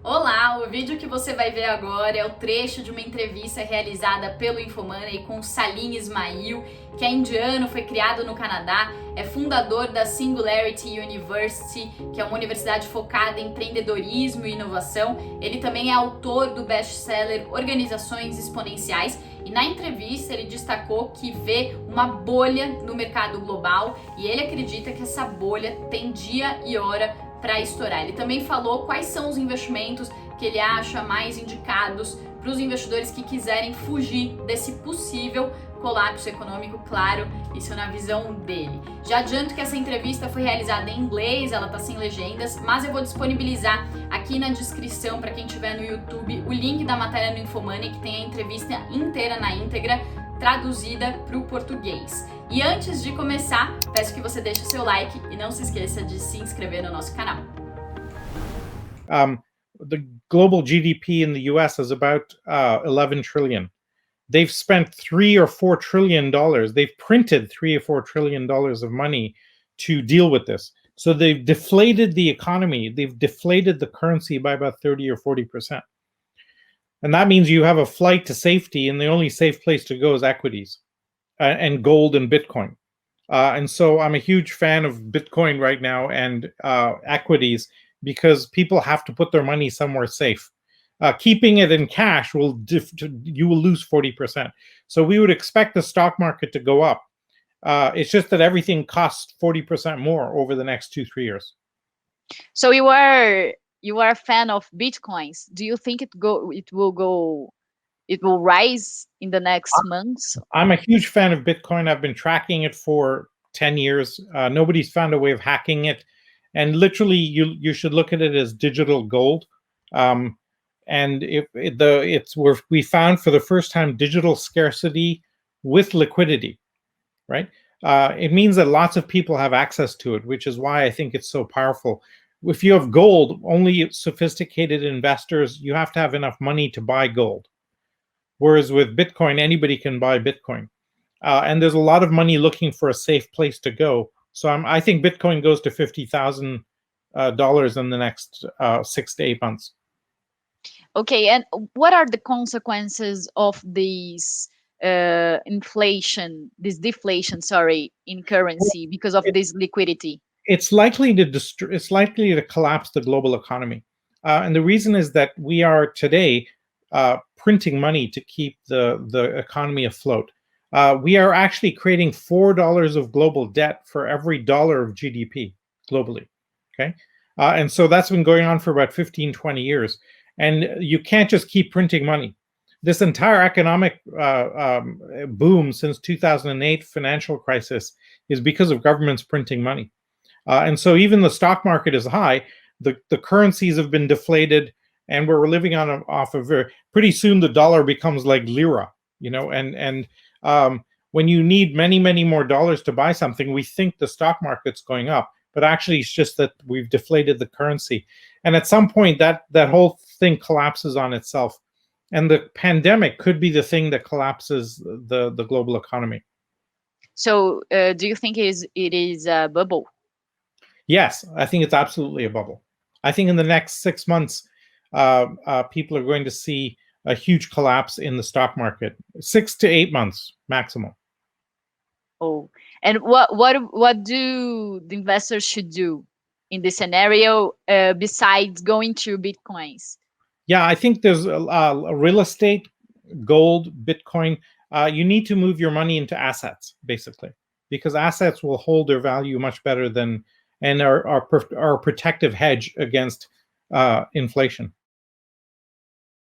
Olá, o vídeo que você vai ver agora é o trecho de uma entrevista realizada pelo InfoMoney com Salim Ismail, que é indiano, foi criado no Canadá, é fundador da Singularity University, que é uma universidade focada em empreendedorismo e inovação. Ele também é autor do best-seller Organizações Exponenciais e na entrevista ele destacou que vê uma bolha no mercado global e ele acredita que essa bolha tem dia e hora para estourar. Ele também falou quais são os investimentos que ele acha mais indicados para os investidores que quiserem fugir desse possível colapso econômico, claro, isso na visão dele. Já adianto que essa entrevista foi realizada em inglês, ela tá sem legendas, mas eu vou disponibilizar aqui na descrição para quem estiver no YouTube o link da matéria no InfoMoney que tem a entrevista inteira na íntegra, traduzida para o português. E antes de começar, peço que você deixe o seu like e não se esqueça de se inscrever no nosso canal. The global GDP in the US is about 11 trillion. They've spent $3 or $4 trillion. They've printed $3 or $4 trillion of money to deal with this. So they've deflated the economy. They've deflated the currency by about 30 or 40%. And that means you have a flight to safety, and the only safe place to go is equities and gold and Bitcoin. And so I'm a huge fan of Bitcoin right now and equities because people have to put their money somewhere safe. Keeping it in cash you will lose 40%. So we would expect the stock market to go up. It's just that everything costs 40% more over the next 2-3 years. So you are a fan of Bitcoins. Do you think it will rise in the next months? I'm a huge fan of Bitcoin. I've been tracking it for 10 years. Nobody's found a way of hacking it. And literally, you should look at it as digital gold. And we found for the first time digital scarcity with liquidity, right? It means that lots of people have access to it, which is why I think it's so powerful. If you have gold, only sophisticated investors, you have to have enough money to buy gold. Whereas with Bitcoin, anybody can buy Bitcoin. And there's a lot of money looking for a safe place to go. So I think Bitcoin goes to $50,000 in the next 6 to 8 months. Okay, and what are the consequences of this deflation, in currency because of this liquidity? It's likely to collapse the global economy, and the reason is that we are today printing money to keep the economy afloat. We are actually creating $4 of global debt for every dollar of GDP globally. Okay, and so that's been going on for about 15-20 years, and you can't just keep printing money. This entire economic boom since 2008 financial crisis is because of governments printing money. And so even the stock market is high, the currencies have been deflated, and we're living off of pretty soon the dollar becomes like lira, and when you need many, many more dollars to buy something, we think the stock market's going up, but actually it's just that we've deflated the currency. And at some point that whole thing collapses on itself. And the pandemic could be the thing that collapses the global economy. So do you think it is a bubble? Yes, I think it's absolutely a bubble. I think in the next 6 months, people are going to see a huge collapse in the stock market. 6 to 8 months maximum. Oh, and what do the investors should do in this scenario besides going to Bitcoins? Yeah, I think there's a real estate, gold, Bitcoin. You need to move your money into assets, basically, because assets will hold their value much better than and are a protective hedge against inflation.